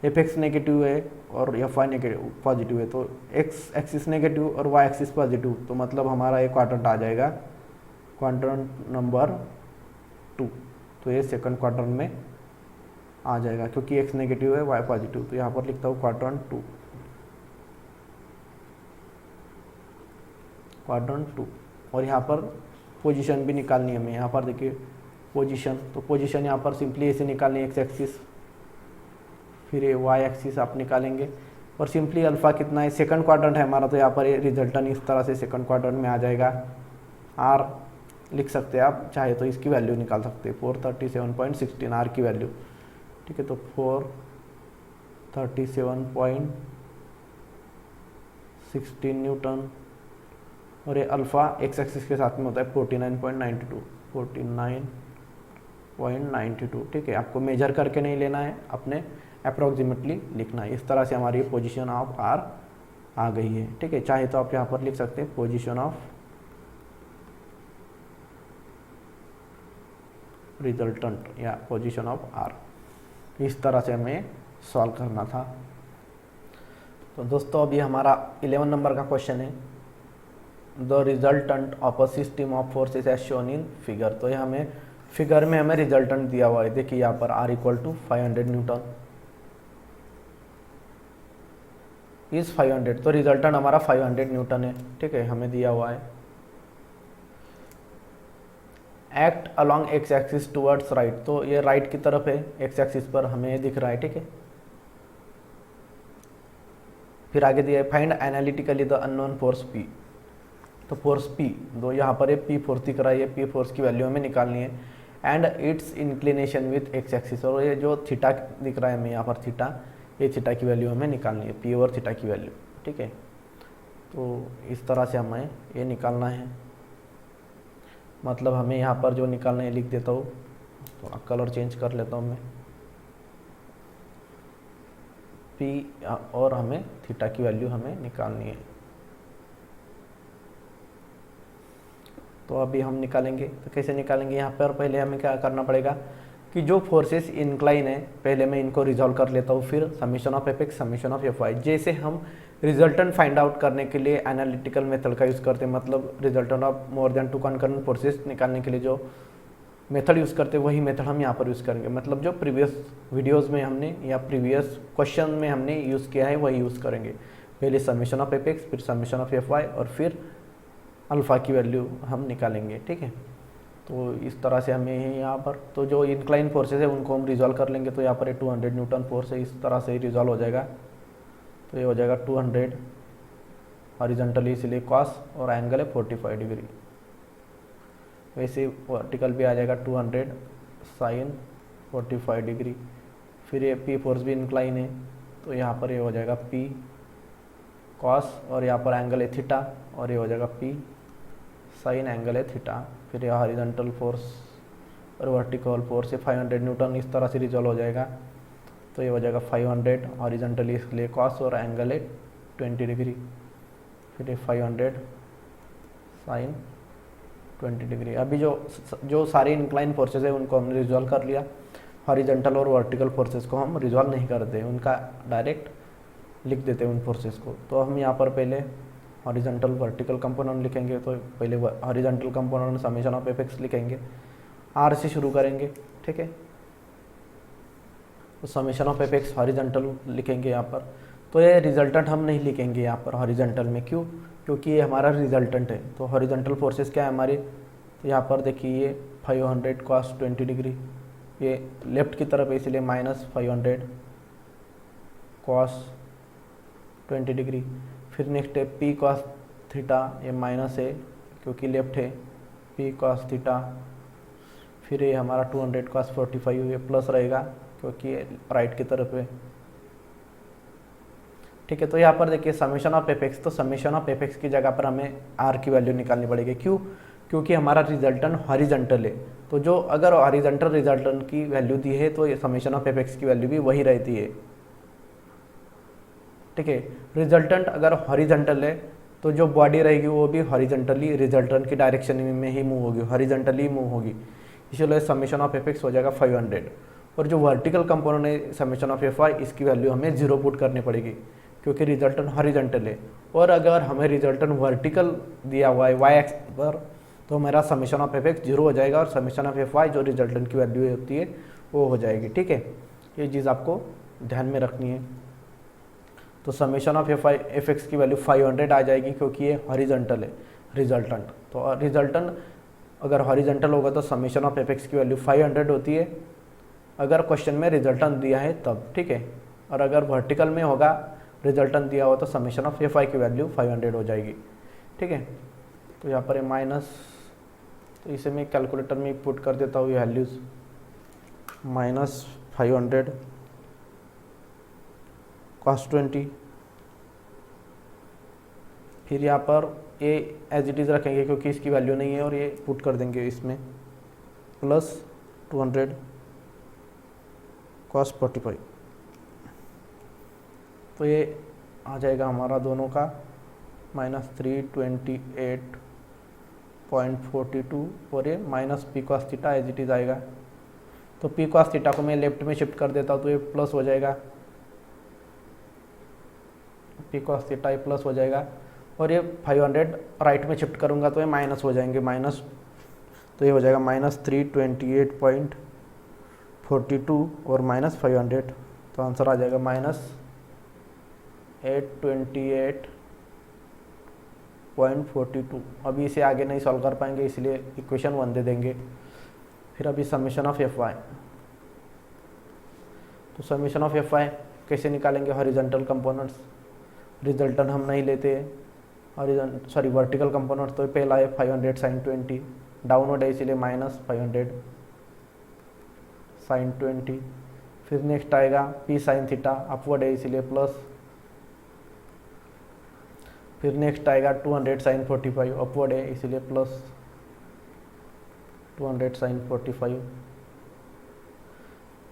A: एफ एक्स नेगेटिव है और एफ वाई नेगेटिव पॉजिटिव है, तो एक्स एक्सिस नेगेटिव और वाई एक्सिस पॉजिटिव, तो मतलब हमारा ये क्वाड्रेंट आ जाएगा क्वाड्रेंट नंबर 2। तो ये सेकंड क्वाड्रेंट में आ जाएगा क्योंकि एक्स नेगेटिव है वाई पॉजिटिव, तो यहाँ पर लिखता हूँ क्वाड्रेंट 2। और यहाँ पर पोजीशन भी निकालनी है हमें। यहाँ पर देखिए पोजीशन, तो पोजीशन यहाँ पर सिंपली ऐसे निकालनी है, एक्स एक्सिस फिर ये वाई एक्सिस आप निकालेंगे और सिंपली अल्फ़ा कितना है, सेकंड क्वाड्रेंट है हमारा, तो यहाँ पर ये रिजल्टेंट इस तरह से सेकंड क्वाड्रेंट में आ जाएगा। आर लिख सकते हैं आप, चाहे तो इसकी वैल्यू निकाल सकते हैं 437.16 आर की वैल्यू, ठीक है। तो 437.16 न्यूटन और ये अल्फ़ा एक्स एक्सिस के साथ में होता है 49.92, ठीक है। आपको मेजर करके नहीं लेना है, अपने अप्रोक्सीमेटली लिखना है। इस तरह से हमारी पोजीशन ऑफ आर आ गई है, ठीक है। चाहे तो आप यहाँ पर लिख सकते हैं पोजीशन ऑफ रिजल्टेंट या पोजीशन ऑफ आर। इस तरह से हमें सॉल्व करना था। तो दोस्तों अभी हमारा 11 नंबर का क्वेश्चन है, the resultant of a system of forces as shown in figure. तो ये हमें फिगर में हमें रिजल्टेंट दिया हुआ है, देखिए यहाँ पर R equal to 500 newton is 500, तो रिजल्टेंट हमारा 500 न्यूटन है, ठीक है, हमें दिया हुआ है। Act along x axis towards right, तो ये राइट की तरफ है, एक्स एक्सिस पर हमें दिख रहा है, ठीक है। फिर आगे दिया है find analytically the unknown force P, तो फोर्स पी दो यहाँ पर है, पी फोर्स दिख रहा है, ये पी फोर्स की वैल्यू हमें निकालनी है and it's inclination with x axis, और ये जो थीटा दिख रहा है हमें यहाँ पर थीटा, ये थीटा की वैल्यू हमें निकालनी है, पी और थीटा की वैल्यू, ठीक है। तो इस तरह से हमें ये निकालना है, मतलब हमें यहाँ पर जो निकालना है लिख देता हूँ, थोड़ा कलर चेंज कर लेता हूँ मैं, पी और हमें थीटा की वैल्यू हमें निकालनी है। तो अभी हम निकालेंगे, तो कैसे निकालेंगे, यहाँ पर पहले हमें क्या करना पड़ेगा कि जो फोर्सेस इंक्लाइन है पहले मैं इनको रिजॉल्व कर लेता हूँ, फिर summation of F X summation of F Y. जैसे हम रिजल्टेंट फाइंड आउट करने के लिए एनालिटिकल मेथड का यूज़ करते हैं, मतलब resultant of more then 2 concurrent forces निकालने के लिए जो मेथड यूज़ करते हैं वही मेथड हम यहाँ पर यूज़ करेंगे, मतलब जो प्रीवियस वीडियोज़ में हमने या प्रीवियस क्वेश्चन में हमने यूज़ किया है वही यूज़ करेंगे। पहले समीशन ऑफ एफ एक्स, फिर समीशन ऑफ एफ वाई और फिर अल्फ़ा की वैल्यू हम निकालेंगे, ठीक है। तो इस तरह से हमें यहाँ पर तो जो इंक्लाइन फोर्सेस है उनको हम रिजॉल्व कर लेंगे, तो यहाँ पर 200 न्यूटन फोर्स है, इस तरह से ही रिजॉल्व हो जाएगा। तो ये हो जाएगा 200 हॉरिजॉन्टली, इसलिए कॉस और एंगल है 45 डिग्री। वैसे वर्टिकल भी आ जाएगा 200 साइन 45 डिग्री। फिर ये पी फोर्स भी इंक्लाइन है, तो यहाँ पर ये हो जाएगा पी कॉस और यहाँ पर एंगल है थीटा, और ये हो जाएगा पी साइन एंगल है थीटा। फिर यह हॉरिजॉन्टल फोर्स और वर्टिकल फोर्स है 500 न्यूटन, इस तरह से रिजॉल्व हो जाएगा। तो ये हो जाएगा 500 हॉरिजॉन्टली, इसलिए कॉस और एंगल है 20 डिग्री, फिर 500 साइन 20 डिग्री। अभी जो सारी इंक्लाइन फोर्सेज है उनको हमने रिजॉल्व कर लिया। हॉरिजॉन्टल और वर्टिकल फोर्सेस को हम रिजॉल्व नहीं करते, उनका डायरेक्ट लिख देते हैं उन फोर्सेस को। तो हम यहाँ पर पहले हॉरिजॉन्टल वर्टिकल कंपोनेंट लिखेंगे। तो पहले horizontal component summation of F लिखेंगे, आर से शुरू करेंगे, ठीक है। तो समेशन ऑफ एफ हॉरिजॉन्टल लिखेंगे यहाँ पर। तो ये रिजल्टेंट हम नहीं लिखेंगे यहाँ पर हॉरिजॉन्टल में, क्यों? क्योंकि ये हमारा रिजल्टेंट है। तो हॉरिजॉन्टल फोर्सेस क्या है हमारी, तो यहाँ पर देखिए ये 500 cos 20 डिग्री, ये लेफ्ट की तरफ है इसलिए -500 cos 20 डिग्री। फिर नेक्स्ट है P cos थीटा, ये माइनस है क्योंकि लेफ्ट है, P cos थीटा। फिर ये हमारा 200 cos 45, ये प्लस रहेगा क्योंकि राइट की तरफ है, ठीक है। तो यहाँ पर देखिए समेशन ऑफ एफ, तो समेशन ऑफ एफ की जगह पर हमें आर की वैल्यू निकालनी पड़ेगी, क्यों? क्योंकि हमारा रिजल्टेंट हॉरिजॉन्टल है। तो जो अगर हॉरिजॉन्टल रिजल्टेंट की वैल्यू दी है तो समेशन ऑफ एफ की वैल्यू भी वही रहती है, ठीक है। रिजल्टेंट अगर हॉरिजॉन्टल है तो जो बॉडी रहेगी वो भी हॉरिजॉन्टली रिजल्टेंट की डायरेक्शन में ही मूव होगी, हॉरिजॉन्टली मूव होगी, इसलिए समेशन ऑफ एफ हो जाएगा 500। और जो वर्टिकल कंपोनेंट है समेशन ऑफ एफ इसकी वैल्यू हमें 0 पुट करनी पड़ेगी क्योंकि रिजल्टेंट हॉरिजॉन्टल है। और अगर हमें रिजल्टेंट वर्टिकल दिया हुआ है वाई एक्स पर, तो हमारा समेशन ऑफ एफ 0 हो जाएगा और समेशन ऑफ एफ जो रिजल्टेंट की वैल्यू होती है वो हो जाएगी, ठीक है। ये चीज़ आपको ध्यान में रखनी है। तो समेशन ऑफ एफ की वैल्यू 500 आ जाएगी क्योंकि ये हॉरिजॉन्टल है रिजल्टेंट। तो रिजल्टेंट अगर हॉरिजॉन्टल होगा तो समेशन ऑफ एफ की वैल्यू 500 होती है अगर क्वेश्चन में रिजल्टेंट दिया है तब, ठीक है। और अगर वर्टिकल में होगा रिजल्टेंट दिया हो तो समेशन ऑफ एफ की वैल्यू 500 हो जाएगी, ठीक है। तो यहाँ पर ये माइनस, तो इसे मैं कैलकुलेटर में पुट कर देता हूँ ये वैल्यूज़, -500 cos 20। फिर यहाँ पर ये एज इट इज़ रखेंगे क्योंकि इसकी वैल्यू नहीं है और ये पुट कर देंगे इसमें, प्लस 200 cos 45। तो ये आ जाएगा हमारा दोनों का -328.42 और ये -P cos theta as it is आएगा। तो P cos थीटा को मैं लेफ्ट में शिफ्ट कर देता हूँ तो ये प्लस हो जाएगा, P cos थीटा ये प्लस हो जाएगा। और ये 500 राइट में शिफ्ट करूँगा तो ये माइनस हो जाएंगे, माइनस, तो ये हो जाएगा -328.42 और -500, तो आंसर आ जाएगा -828.42। अभी इसे आगे नहीं सॉल्व कर पाएंगे इसलिए इक्वेशन 1 दे देंगे। फिर अभी समेशन ऑफ एफ वाई, तो समेशन ऑफ एफ वाई कैसे निकालेंगे? हॉरिजॉन्टल कंपोनेंट्स, रिजल्टेंट हम नहीं लेते, वर्टिकल कंपोनेंट्स। तो पहला है 500 sin 20, डाउनवर्ड है इसीलिए -500 sin 20। फिर नेक्स्ट आएगा P sin थीटा, अपवर्ड है इसीलिए प्लस। फिर नेक्स्ट आएगा 200 sin 45, अपवर्ड है इसीलिए प्लस 200 sin 45।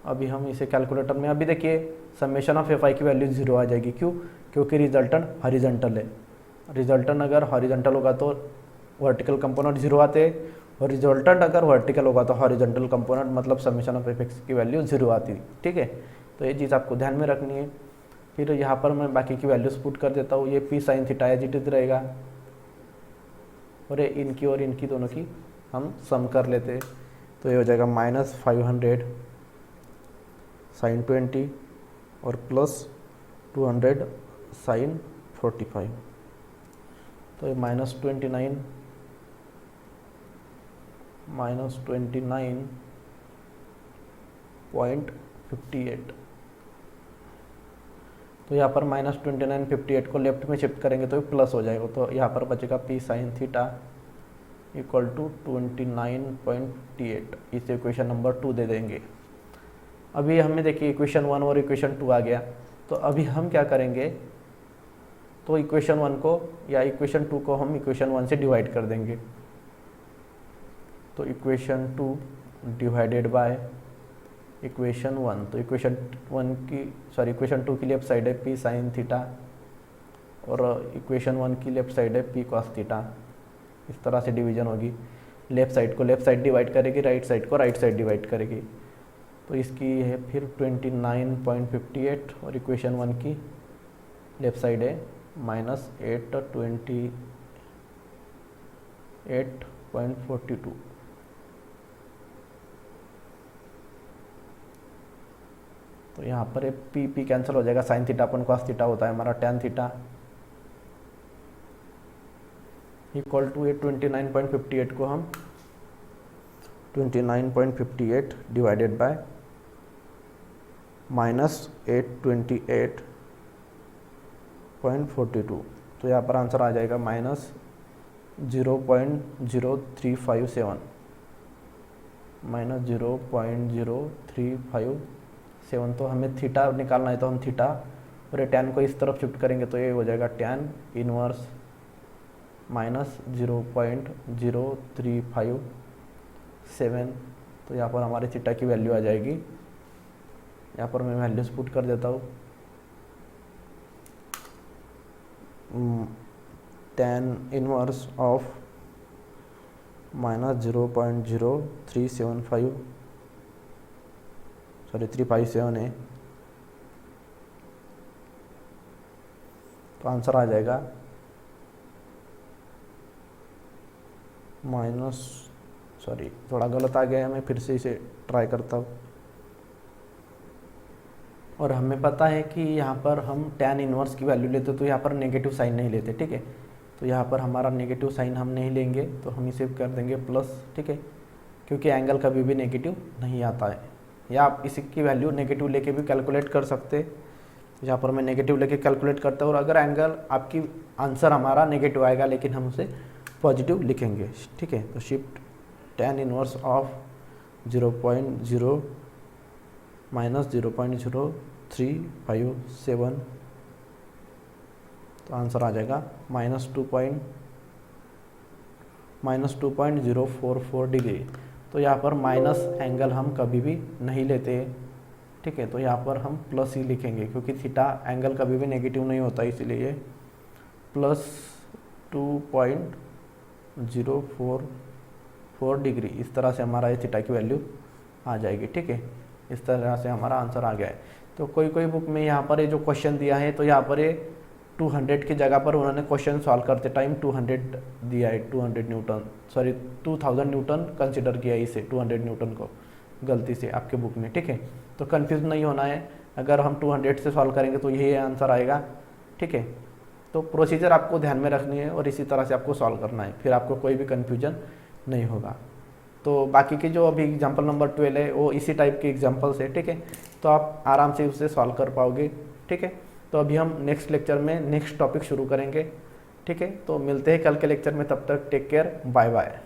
A: अभी हम इसे कैलकुलेटर में, अभी देखिए समेशन ऑफ एफ आई की वैल्यू 0 आ जाएगी, क्यों? क्योंकि रिजल्टेंट हॉरिजॉन्टल है। रिजल्टेंट अगर हॉरिजॉन्टल होगा तो वर्टिकल कंपोनेंट 0 आते हैं, और रिजल्टेंट अगर वर्टिकल होगा तो हॉरिजॉन्टल कंपोनेंट मतलब समेशन ऑफ एफ की वैल्यू 0 आती है, ठीक है। तो ये चीज़ आपको ध्यान में रखनी है। फिर यहाँ पर मैं बाकी की वैल्यूज पुट कर देता हूँ। ये P sin theta as it is रहेगा और ये इनकी और इनकी दोनों की हम सम कर लेते हैं। तो ये हो जाएगा -500 sin 20 और प्लस 200 sin 45। तो ये -29.58। तो यहाँ पर -29.58 को लेफ्ट में शिफ्ट करेंगे तो प्लस हो जाएगा। तो यहाँ पर बचेगा P sin theta equal to 29.8। इसे इक्वेशन नंबर 2 दे देंगे। अभी हमें देखिए इक्वेशन 1 और इक्वेशन 2 आ गया। तो अभी हम क्या करेंगे, तो इक्वेशन 1 को या इक्वेशन 2 को हम इक्वेशन 1 से डिवाइड कर देंगे। तो इक्वेशन 2 डिवाइडेड बाय इक्वेशन 1। तो इक्वेशन 2 की लेफ्ट साइड है P sin थीटा और इक्वेशन 1 की लेफ्ट साइड है p cos थीटा। इस तरह से डिवीजन होगी, लेफ्ट साइड को लेफ्ट साइड डिवाइड करेगी, राइट साइड को राइट साइड डिवाइड करेगी। तो इसकी है फिर 29.58 और इक्वेशन 1 की लेफ्ट साइड है -828.42। तो यहाँ पर ये पी कैंसिल हो जाएगा, साइन थीटा अपन cos थीटा होता है हमारा tan थीटा इक्वल टू 29.58 को हम 29.58 डिवाइडेड बाय -828.42। तो यहाँ पर आंसर आ जाएगा -0.0357 -0.0357। तो हमें थीटा निकालना है, तो हम थीटा और टैन को इस तरफ शिफ्ट करेंगे तो ये हो जाएगा टैन इनवर्स -0.0357। तो यहाँ पर हमारे थीटा की वैल्यू आ जाएगी, यहाँ पर मैं वैल्यूज पुट कर देता हूँ। टैन इनवर्स ऑफ -0.0357 357 है। तो आंसर आ जाएगा थोड़ा गलत आ गया है, मैं फिर से इसे ट्राई करता हूँ। और हमें पता है कि यहाँ पर हम tan इनवर्स की वैल्यू लेते तो यहाँ पर नेगेटिव साइन नहीं लेते, ठीक है। तो यहाँ पर हमारा नेगेटिव साइन हम नहीं लेंगे, तो हम इसे कर देंगे प्लस, ठीक है, क्योंकि एंगल कभी भी नेगेटिव नहीं आता है। या आप इसी की वैल्यू नेगेटिव लेके भी कैलकुलेट कर सकते। यहाँ पर मैं नेगेटिव लेके कैलकुलेट करता हूँ, और अगर एंगल आपकी आंसर हमारा नेगेटिव आएगा लेकिन हम उसे पॉजिटिव लिखेंगे, ठीक है। तो शिफ्ट tan इनवर्स ऑफ 0.0 -0.0357। तो आंसर आ जाएगा -2.044 डिग्री। तो यहाँ पर माइनस एंगल हम कभी भी नहीं लेते, ठीक है। तो यहाँ पर हम प्लस ही लिखेंगे, क्योंकि थीटा एंगल कभी भी नेगेटिव नहीं होता, इसीलिए +2.044 डिग्री। इस तरह से हमारा ये थीटा की वैल्यू आ जाएगी, ठीक है। इस तरह से हमारा आंसर आ गया है। तो कोई कोई बुक में यहाँ पर ये जो क्वेश्चन दिया है, तो यहाँ पर ये 200 की जगह पर उन्होंने क्वेश्चन सॉल्व करते टाइम 200 दिया है, 2000 न्यूटन कंसिडर किया है इसे, 200 न्यूटन को गलती से आपके बुक में, ठीक है। तो कंफ्यूज नहीं होना है, अगर हम 200 से सॉल्व करेंगे तो यही आंसर आएगा, ठीक है। तो प्रोसीजर आपको ध्यान में रखनी है और इसी तरह से आपको सॉल्व करना है, फिर आपको कोई भी कन्फ्यूजन नहीं होगा। तो बाकी के जो अभी एग्जाम्पल नंबर 12 है वो इसी टाइप के एग्जाम्पल्स है, ठीक है। तो आप आराम से उसे सॉल्व कर पाओगे, ठीक है। तो अभी हम नेक्स्ट लेक्चर में नेक्स्ट टॉपिक शुरू करेंगे, ठीक है। तो मिलते हैं कल के लेक्चर में, तब तक टेक केयर, बाय बाय।